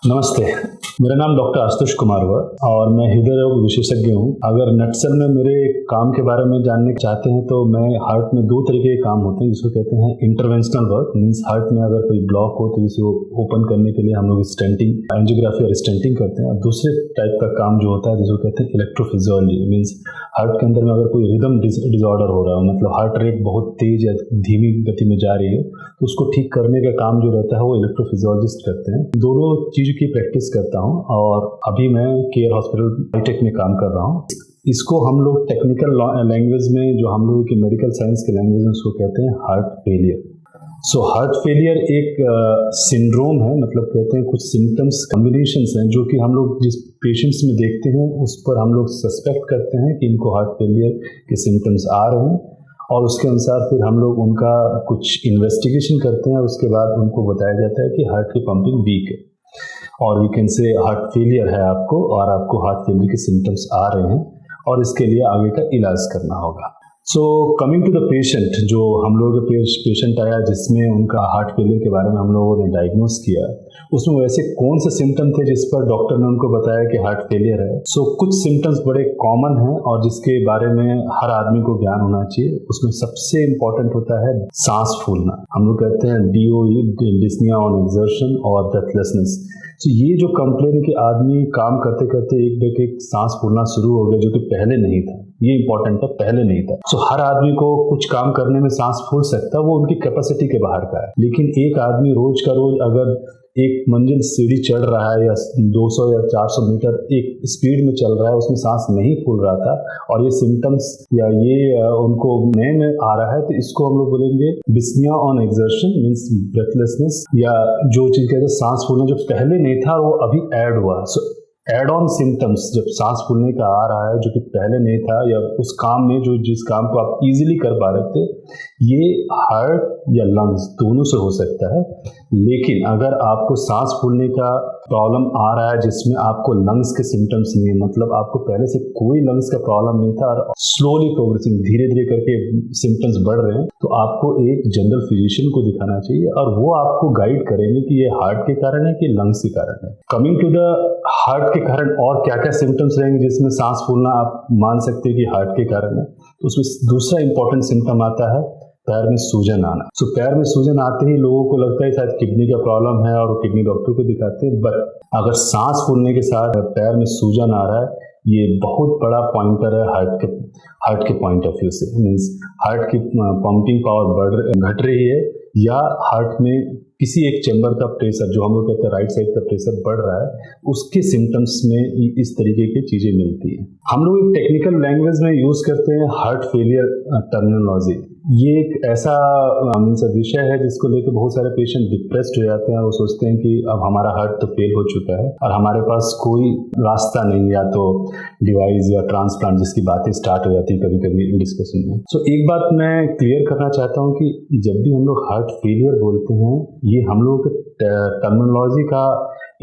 नमस्ते, मेरा नाम डॉक्टर आशुतोष कुमार हुआ और मैं हृदय रोग विशेषज्ञ हूँ। अगर नटसल में मेरे काम के बारे में जानने चाहते हैं तो मैं हार्ट में दो तरीके के काम होते हैं जिसको कहते हैं इंटरवेंशनल वर्क। मीन्स हार्ट में अगर कोई ब्लॉक हो तो इसे ओपन करने के लिए हम लोग स्टेंटिंग, एंजियोग्राफी और स्टेंटिंग करते हैं। और दूसरे टाइप का काम जो होता है जिसको कहते हैं इलेक्ट्रोफिजियोलॉजी। मीन्स हार्ट के अंदर में अगर कोई रिदम डिसऑर्डर हो रहा हो, मतलब हार्ट रेट बहुत तेज या धीमी गति में जा रही है, तो उसको ठीक करने का काम जो रहता है वो इलेक्ट्रोफिजियोलॉजिस्ट करते हैं। दोनों चीज़ की प्रैक्टिस करता हूँ और अभी मैं केयर हॉस्पिटल हाईटेक में काम कर रहा हूँ। इसको हम लोग टेक्निकल लैंग्वेज में, जो हम लोगों की मेडिकल साइंस के लैंग्वेज में, उसको कहते हैं heart failure. So heart failure एक सिंड्रोम है, मतलब कहते हैं कुछ सिम्टम्स कॉम्बिनेशंस हैं जो कि हम लोग जिस पेशेंट्स में देखते हैं उस पर हम लोग सस्पेक्ट करते हैं कि इनको हार्ट फेलियर के सिम्टम्स आ रहे हैं और उसके अनुसार फिर हम लोग उनका कुछ इन्वेस्टिगेशन करते हैं। उसके बाद उनको बताया जाता है कि हार्ट की पंपिंग वीक है और we can say heart failure है आपको, और आपको हार्ट फेलियर के सिम्टम्स आ रहे हैं और इसके लिए आगे का इलाज करना होगा। So coming to the patient, जो हम लोगों के पेशेंट आया जिसमें उनका हार्ट फेलियर के बारे में हम लोगों ने डायग्नोस किया, उसमें वैसे कौन से सिम्टम थे जिस पर डॉक्टर ने उनको बताया कि हार्ट फेलियर है। सो कुछ सिम्टम्स बड़े कॉमन हैं और जिसके बारे में हर आदमी को ज्ञान होना चाहिए। उसमें सबसे इम्पोर्टेंट होता है सांस फूलना। हम लोग कहते हैं DOE, डिस्निया ऑन एक्सर्शन, और ब्रेथलेसनेस। तो ये जो कंप्लेन है कि आदमी काम करते करते एक सांस फूलना शुरू हो गया, जो कि पहले नहीं था, ये इंपॉर्टेंट है, पहले नहीं था। सो हर आदमी को कुछ काम करने में सांस फूल सकता है, वो उनकी कैपेसिटी के बाहर का है। लेकिन एक आदमी रोज का रोज अगर एक मंजिल सीढ़ी चढ़ रहा है या 200 या 400 मीटर एक स्पीड में चल रहा है, उसमें सांस नहीं फूल रहा था और ये सिम्टम्स या ये उनको नए में आ रहा है, तो इसको हम लोग बोलेंगे dyspnoea on exertion, means breathlessness, या जो चीज कहते हैं सांस फूलना जो पहले नहीं था वो अभी ऐड हुआ। सो एड ऑन सिम्टम्स, जब सांस फूलने का आ रहा है जो कि पहले नहीं था, या उस काम में जो जिस काम को आप इजीली कर पा रहे थे, ये हार्ट या लंग्स दोनों से हो सकता है। लेकिन अगर आपको सांस फूलने का प्रॉब्लम आ रहा है जिसमें आपको लंग्स के सिम्टम्स नहीं है, मतलब आपको पहले से कोई लंग्स का प्रॉब्लम नहीं था और स्लोली प्रोग्रेसिंग, धीरे धीरे करके सिम्टम्स बढ़ रहे हैं, तो आपको एक जनरल फिजिशियन को दिखाना चाहिए और वो आपको गाइड करेंगे कि ये हार्ट के कारण है कि लंग्स के कारण है। कमिंग टू द हार्ट के कारण और क्या क्या सिम्टम्स रहेंगे जिसमें सांस फूलना आप मान सकते हैं कि हार्ट के कारण है, तो उसमें दूसरा इंपॉर्टेंट सिम्टम आता है पैर में सूजन आना। सो पैर में सूजन आते ही लोगों को लगता है शायद किडनी का प्रॉब्लम है और वो किडनी डॉक्टर को दिखाते हैं। बट अगर सांस फूलने के साथ पैर में सूजन आ रहा है, ये बहुत बड़ा पॉइंटर है हार्ट के पॉइंट ऑफ व्यू से। मीन्स हार्ट की पंपिंग पावर घट रही है या हार्ट में किसी एक चैम्बर का प्रेशर, जो हम लोग कहते हैं राइट साइड का प्रेशर बढ़ रहा है, उसके सिम्टम्स में इस तरीके की चीजें मिलती हैं। हम लोग एक टेक्निकल लैंग्वेज में यूज करते हैं हार्ट फेलियर टर्मिनोलॉजी। ये एक ऐसा विषय है जिसको लेकर बहुत सारे पेशेंट डिप्रेस्ड हो जाते हैं। वो सोचते हैं कि अब हमारा हार्ट तो फेल हो चुका है और हमारे पास कोई रास्ता नहीं, या तो डिवाइस या ट्रांसप्लांट, जिसकी बातें स्टार्ट हो जाती है कभी कभी डिस्कशन में। सो एक बात मैं क्लियर करना चाहता हूँ कि जब भी हम लोग हार्ट फेलियर बोलते हैं, ये हम लोगों के टर्मिनोलॉजी का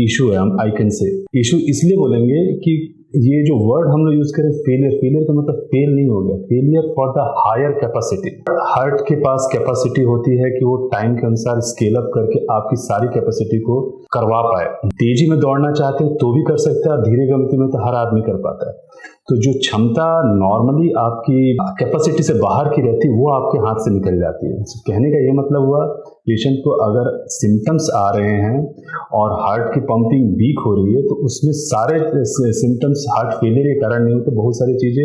इशू है। आई कैन से इशू इसलिए बोलेंगे कि ये जो वर्ड हम लोग यूज करें फेलियर का मतलब फेल नहीं हो गया, failure for the higher capacity. Heart के पास कैपेसिटी होती है कि वो टाइम के अनुसार स्केल अप करके आपकी सारी कैपेसिटी को करवा पाए। तेजी में दौड़ना चाहते हैं तो भी कर सकता है, धीरे गति में तो हर आदमी कर पाता है। तो जो क्षमता नॉर्मली आपकी कैपेसिटी से बाहर की रहती है वो आपके हाथ से निकल जाती है। तो कहने का ये मतलब हुआ, पेशेंट को अगर सिम्टम्स आ रहे हैं और हार्ट की पंपिंग वीक हो रही है, तो उसमें सारे सिम्टम्स हार्ट फेलियर के कारण नहीं होते, बहुत सारी चीजें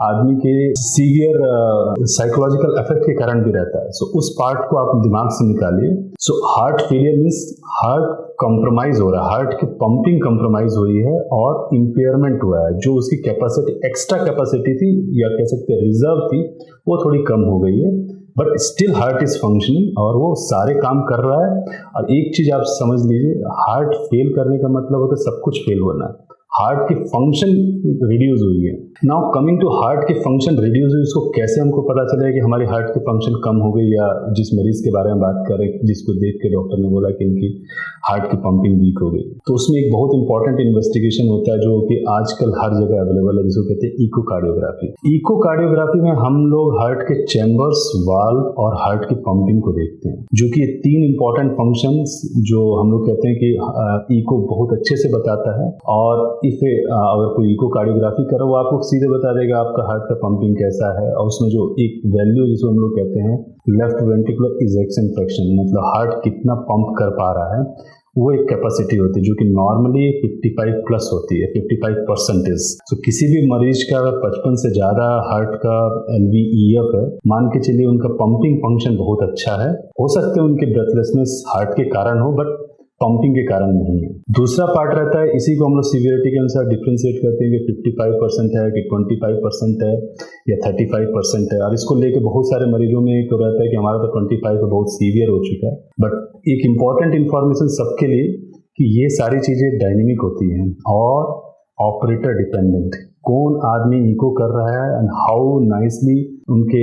आदमी के सीवियर साइकोलॉजिकल इफेक्ट के कारण भी रहता है। सो उस पार्ट को आप दिमाग से निकालिए। So heart failure means heart compromise हो रहा है, हार्ट की पंपिंग कॉम्प्रोमाइज हुई है और इम्पेयरमेंट हुआ है। जो उसकी कैपेसिटी, एक्स्ट्रा कैपेसिटी थी या कह सकते हैं रिजर्व थी, वो थोड़ी कम हो गई है, but still heart is functioning और वो सारे काम कर रहा है। और एक चीज आप समझ लीजिए, हार्ट फेल करने का मतलब होता है सब कुछ फेल होना। हार्ट की फंक्शन रिड्यूस हुई है। नाउ कमिंग टू हार्ट की फंक्शन रिड्यूस हुई, इसको कैसे हमको पता चला कि हमारी हार्ट की फंक्शन कम हो गई, या जिस मरीज के बारे में बात करें जिसको देख के डॉक्टर ने बोला कि इनकी हार्ट की पंपिंग वीक हो गई, तो उसमें एक बहुत इंपॉर्टेंट इन्वेस्टिगेशन होता है जो कि आजकल हर जगह अवेलेबल है, जिसको कहते हैं इकोकार्डियोग्राफी। इकोकार्डियोग्राफी में हम लोग हार्ट के चैम्बर्स, वाल्व और हार्ट की पंपिंग को देखते हैं, जो कि 3 इंपॉर्टेंट फंक्शंस जो हम लोग कहते हैं कि इको बहुत अच्छे से बताता है। और इसे अगर कोई इकोकार्डियोग्राफी करे वो आपको सीधे बता देगा आपका हार्ट का पंपिंग कैसा है। और उसमें जो एक वैल्यू जिसको हम लोग कहते हैं लेफ्ट वेंट्रिकुलर इजेक्शन फ्रैक्शन, मतलब हार्ट कितना पंप कर पा रहा है, वो एक कैपेसिटी होती है जो कि नॉर्मली 55 प्लस होती है, 55%। तो किसी भी मरीज का अगर 55 से ज़्यादा हार्ट का LVEF है, मान के चलिए उनका पंपिंग फंक्शन बहुत अच्छा है। हो सकते हैं उनके ब्रेथलेसनेस हार्ट के कारण हो, बट पंपिंग के कारण नहीं है। दूसरा पार्ट रहता है, इसी को हम लोग सीवियरिटी के अनुसार डिफ्रेंशिएट करते हैं कि 55% है कि 25% है या 35% है। और इसको लेके बहुत सारे मरीजों में तो रहता है कि हमारा तो 25 है, बहुत सीवियर हो चुका है। बट एक इम्पॉर्टेंट इन्फॉर्मेशन सबके लिए कि ये सारी चीज़ें डायनेमिक होती हैं और ऑपरेटर डिपेंडेंट। कौन आदमी इको कर रहा है एंड हाउ नाइसली उनके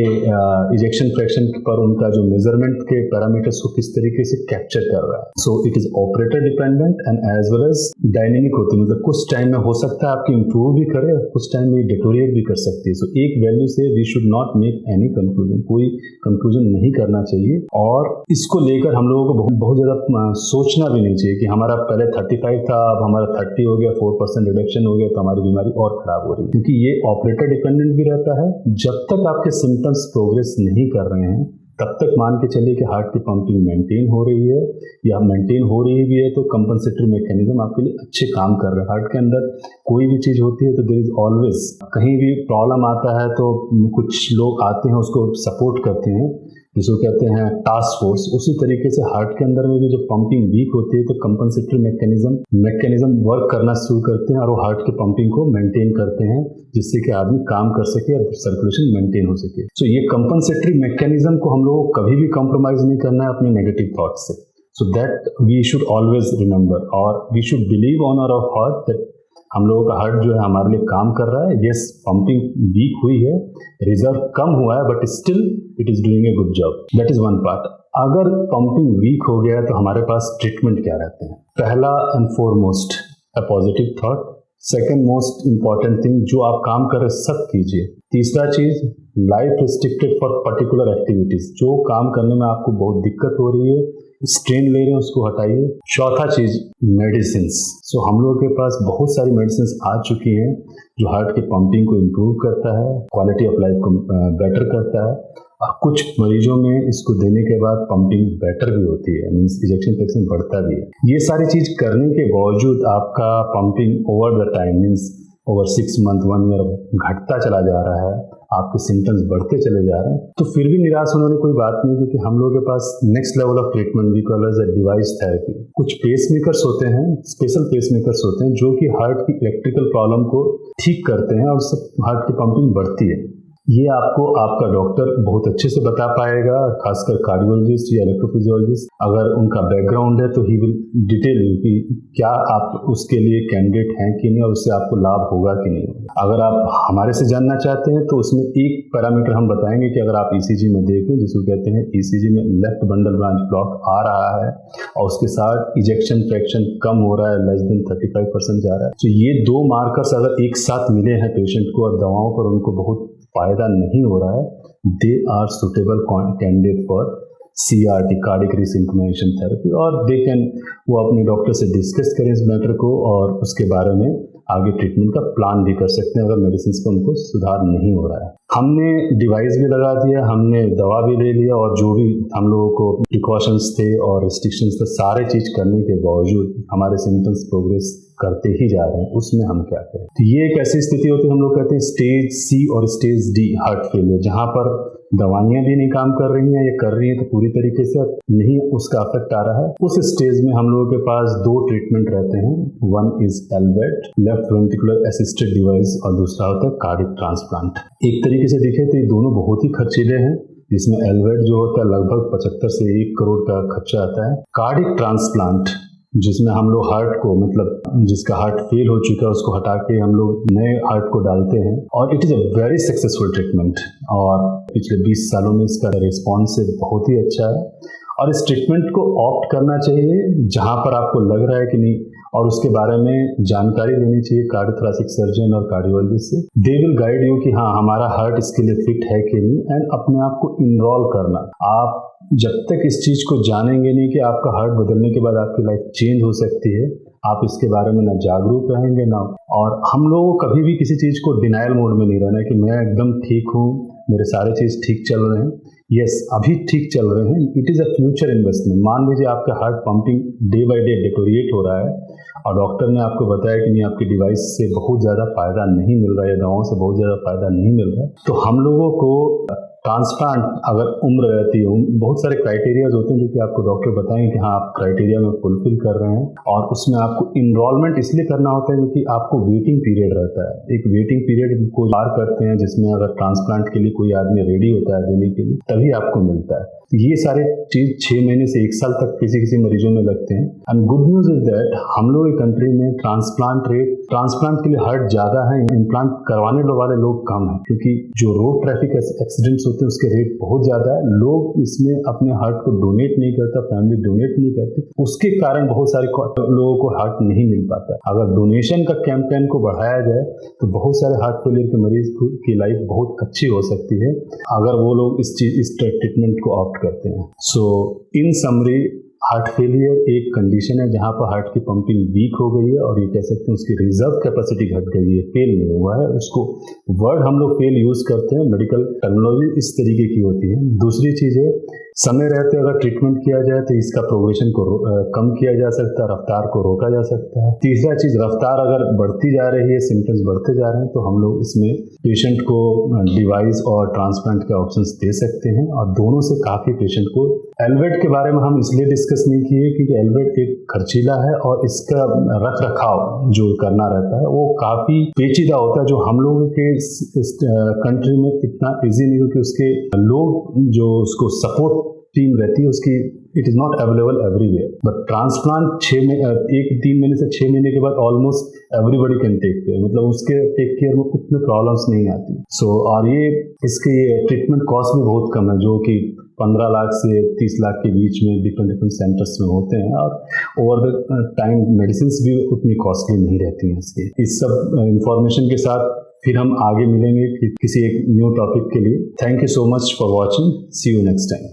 इजेक्शन फ्रैक्शन पर उनका जो मेजरमेंट के पैरामीटर्स को किस तरीके से कैप्चर कर रहा है। So it is operator dependent and as well as dynamic होती है, मतलब कुछ टाइम में हो सकता है आपकी इंप्रूव भी करे, कुछ टाइम में डिटोरिएट भी कर सकती है। सो एक वैल्यू से we should not make any conclusion, कोई कंक्लूजन नहीं करना चाहिए। और इसको लेकर हम लोगों को बहुत ज़्यादा सोचना भी नहीं चाहिए कि हमारा पहले 35 था, अब हमारा 30 हो गया, 4% रिडक्शन हो गया तो हमारी बीमारी और खराब हो रही है, क्योंकि ये ऑपरेटर डिपेंडेंट भी रहता है। जब तक आपके सिम्टम्स प्रोग्रेस नहीं कर रहे हैं तब तक मान के चलिए कि हार्ट की पंपिंग मेंटेन हो रही है, या मेंटेन हो रही भी है तो कंपनसेटरी मैकेनिज्म आपके लिए अच्छे काम कर रहे हैं। हार्ट के अंदर कोई भी चीज़ होती है तो देयर इज ऑलवेज, कहीं भी प्रॉब्लम आता है तो कुछ लोग आते हैं उसको सपोर्ट करते हैं, जिसको कहते हैं टास्क फोर्स। उसी तरीके से हार्ट के अंदर में भी जब पंपिंग वीक होती है तो कंपनसेटरी मैकेनिज्म वर्क करना शुरू करते हैं और वो हार्ट की पंपिंग को मेंटेन करते हैं, जिससे कि आदमी काम कर सके और सर्कुलेशन मेंटेन हो सके। सो ये कंपनसेटरी मैकेनिज्म को हम लोगों को कभी भी कॉम्प्रोमाइज नहीं करना है अपने नेगेटिव थॉट से। So that we should always remember, और we should believe on our heart that हम लोगों का हार्ट जो है हमारे लिए काम कर रहा है। यस, पंपिंग वीक हुई है, रिजर्व कम हुआ है, but still it is doing a good job. That is one part. अगर पंपिंग वीक हो गया तो हमारे पास ट्रीटमेंट क्या रहते हैं? पहला and foremost a positive thought. Second most important thing, जो आप काम कर रहे सब कीजिए। तीसरा चीज, life restricted for particular activities, जो काम करने में आपको बहुत दिक्कत हो रही है, स्ट्रेन ले रहे हैं, उसको हटाइए। चौथा चीज, मेडिसिन्स। सो हम लोगों के पास बहुत सारी मेडिसिन्स आ चुकी हैं जो हार्ट की पंपिंग को इम्प्रूव करता है, क्वालिटी ऑफ लाइफ को बेटर करता है, और कुछ मरीजों में इसको देने के बाद पंपिंग बेटर भी होती है, मीन्स इजेक्शन फ्रैक्शन बढ़ता भी है। ये सारी चीज करने के बावजूद आपका pumping over the time, means over 6 month 1 year घटता चला जा रहा है, आपके सिम्टम्स बढ़ते चले जा रहे हैं, तो फिर भी निराश होने की कोई बात नहीं, क्योंकि हम लोगों के पास next level of treatment we call as a device therapy. कुछ पेस मेकर्स होते हैं, स्पेशल पेस मेकर्स होते हैं जो कि हार्ट की इलेक्ट्रिकल प्रॉब्लम को ठीक करते हैं और उससे हार्ट की पंपिंग बढ़ती है। ये आपको आपका डॉक्टर बहुत अच्छे से बता पाएगा, खासकर कार्डियोलॉजिस्ट या इलेक्ट्रोफिजियोलॉजिस्ट। अगर उनका बैकग्राउंड है तो ही विल डिटेल यू कि क्या आप उसके लिए कैंडिडेट हैं कि नहीं और उससे आपको लाभ होगा कि नहीं। अगर आप हमारे से जानना चाहते हैं तो उसमें एक पैरामीटर हम बताएंगे कि अगर आप ECG में देखें, जिसको कहते हैं ECG में लेफ्ट बंडल ब्रांच ब्लॉक आ रहा है और उसके साथ इजेक्शन फ्रैक्शन कम हो रहा है, लेस देन 35% जा रहा है, तो ये दो मार्कर्स अगर एक साथ मिले हैं पेशेंट को और दवाओं पर उनको बहुत फायदा नहीं हो रहा है, they are suitable candidate for CRT, cardiac resynchronization therapy, और दे कैन, वो अपने डॉक्टर से डिस्कस करें इस मैटर को और उसके बारे में आगे ट्रीटमेंट का प्लान भी कर सकते हैं अगर मेडिसिन पर उनको सुधार नहीं हो रहा है। हमने डिवाइस भी लगा दिया, हमने दवा भी ले लिया, और जो भी हम लोगों को प्रिकॉशंस थे और रिस्ट्रिक्शंस थे, सारे चीज करने के बावजूद हमारे सिम्टम्स प्रोग्रेस करते ही जा रहे हैं। उसमें हम क्या करें? तो ये एक ऐसी स्थिति होती है, हम लोग कहते हैं स्टेज C और स्टेज D हार्ट फेलियर, जहाँ पर दवाइयाँ भी नहीं काम कर रही हैं या कर रही हैं तो पूरी तरीके से नहीं उसका इफेक्ट आ रहा है। उस स्टेज में हम लोगों के पास दो ट्रीटमेंट रहते हैं। One is LVAD, left ventricular assisted device, और दूसरा होता है कार्डियक ट्रांसप्लांट। एक तरीके से देखें तो ये दोनों बहुत ही खर्चीले हैं, जिसमें LVAD जो होता है लगभग 75 से 1 करोड़ का खर्चा आता है। कार्डियक ट्रांसप्लांट जिसमें हम लोग हार्ट को, मतलब जिसका हार्ट फेल हो चुका है उसको हटा के हम लोग नए हार्ट को डालते हैं, और it is a very successful treatment. और पिछले 20 सालों में इसका रिस्पॉन्स बहुत ही अच्छा है, और इस ट्रीटमेंट को ऑप्ट करना चाहिए जहाँ पर आपको लग रहा है कि नहीं, और उसके बारे में जानकारी लेनी चाहिए कार्डियोथोरैसिक सर्जन और कार्डियोलॉजिस्ट से। दे विल गाइड यू कि हाँ हमारा हार्ट इसके लिए फिट है कि नहीं, एंड अपने आप को इन्वॉल्व करना। आप जब तक इस चीज़ को जानेंगे नहीं कि आपका हार्ट बदलने के बाद आपकी लाइफ चेंज हो सकती है, आप इसके बारे में ना जागरूक रहेंगे ना। और हम लोग कभी भी किसी चीज़ को डिनायल मोड में नहीं रहना कि मैं एकदम ठीक हूँ, मेरे सारे चीज़ ठीक चल रहे हैं। यस, अभी ठीक चल रहे हैं। It is a future investment. मान लीजिए आपका heart pumping day by day deteriorate हो रहा है, और डॉक्टर ने आपको बताया कि नहीं आपकी डिवाइस से बहुत ज़्यादा फ़ायदा नहीं मिल रहा है, दवाओं से बहुत ज़्यादा फ़ायदा नहीं मिल रहा है, तो हम लोगों को ट्रांसप्लांट, अगर उम्र रहती है, बहुत सारे क्राइटेरियाज होते हैं जो कि आपको डॉक्टर बताएंगे कि हाँ आप क्राइटेरिया में फुलफिल कर रहे हैं, और उसमें आपको इनरोलमेंट इसलिए करना होता है क्योंकि आपको वेटिंग पीरियड रहता है। एक वेटिंग पीरियड को पार करते हैं जिसमें अगर ट्रांसप्लांट के लिए कोई आदमी रेडी होता है देने के लिए, तभी आपको मिलता है। ये सारे चीज 6 महीने से 1 साल तक किसी किसी मरीजों में लगते हैं। And good news is that हम लोग की कंट्री में ट्रांसप्लांट के लिए हार्ट ज्यादा है, इम्प्लांट करवाने वाले लोग कम है, क्योंकि जो रोड ट्रैफिक एक्सीडेंट्स होते हैं उसके रेट बहुत ज्यादा है। लोग इसमें अपने हार्ट को डोनेट नहीं करता, फैमिली डोनेट नहीं करती, उसके कारण बहुत सारे लोगों को हार्ट नहीं मिल पाता। अगर डोनेशन का कैंपेन को बढ़ाया जाए तो बहुत सारे हार्ट फेलियर के मरीज की लाइफ बहुत अच्छी हो सकती है, अगर वो लोग इस ट्रीटमेंट को ऑप्ट करते हैं। सो इन समरी, हार्ट फेलियर एक कंडीशन है जहां पर हार्ट की पंपिंग वीक हो गई है, और ये कह सकते हैं उसकी रिजर्व कैपेसिटी घट गई है, फेल नहीं हुआ है। उसको वर्ड हम लोग फेल यूज करते हैं, मेडिकल टर्मिनोलॉजी इस तरीके की होती है। दूसरी चीज है, समय रहते अगर ट्रीटमेंट किया जाए तो इसका प्रोग्रेशन को कम किया जा सकता है, रफ्तार को रोका जा सकता है। तीसरा चीज, रफ्तार अगर बढ़ती जा रही है, सिम्टम्स बढ़ते जा रहे हैं, तो हम लोग इसमें पेशेंट को डिवाइस और ट्रांसप्लांट के ऑप्शंस दे सकते हैं, और दोनों से काफी पेशेंट को। एलवेट के बारे में हम इसलिए डिस्कस नहीं किए क्योंकि एलवेट एक खर्चीला है, और इसका रख रखाव जो करना रहता है वो काफी पेचीदा होता है, जो हम लोगों के कंट्री में इतना इजी नहीं, क्योंकि उसके लोग जो उसको सपोर्ट टीम रहती है उसकी, it is not available everywhere. But transplant 3 महीने से 6 महीने के बाद almost everybody can take care, मतलब उसके टेक केयर में उतने प्रॉब्लम्स नहीं आती। और ये इसके ट्रीटमेंट कॉस्ट भी बहुत कम है, जो कि 15 लाख से 30 लाख के बीच में डिफरेंट सेंटर्स में होते हैं, और ओवर द टाइम मेडिसिन भी उतनी कॉस्टली नहीं रहती हैं इसके। इस सब इंफॉर्मेशन के साथ फिर हम आगे मिलेंगे किसी एक न्यू टॉपिक के लिए। Thank you so much for watching, see you next time.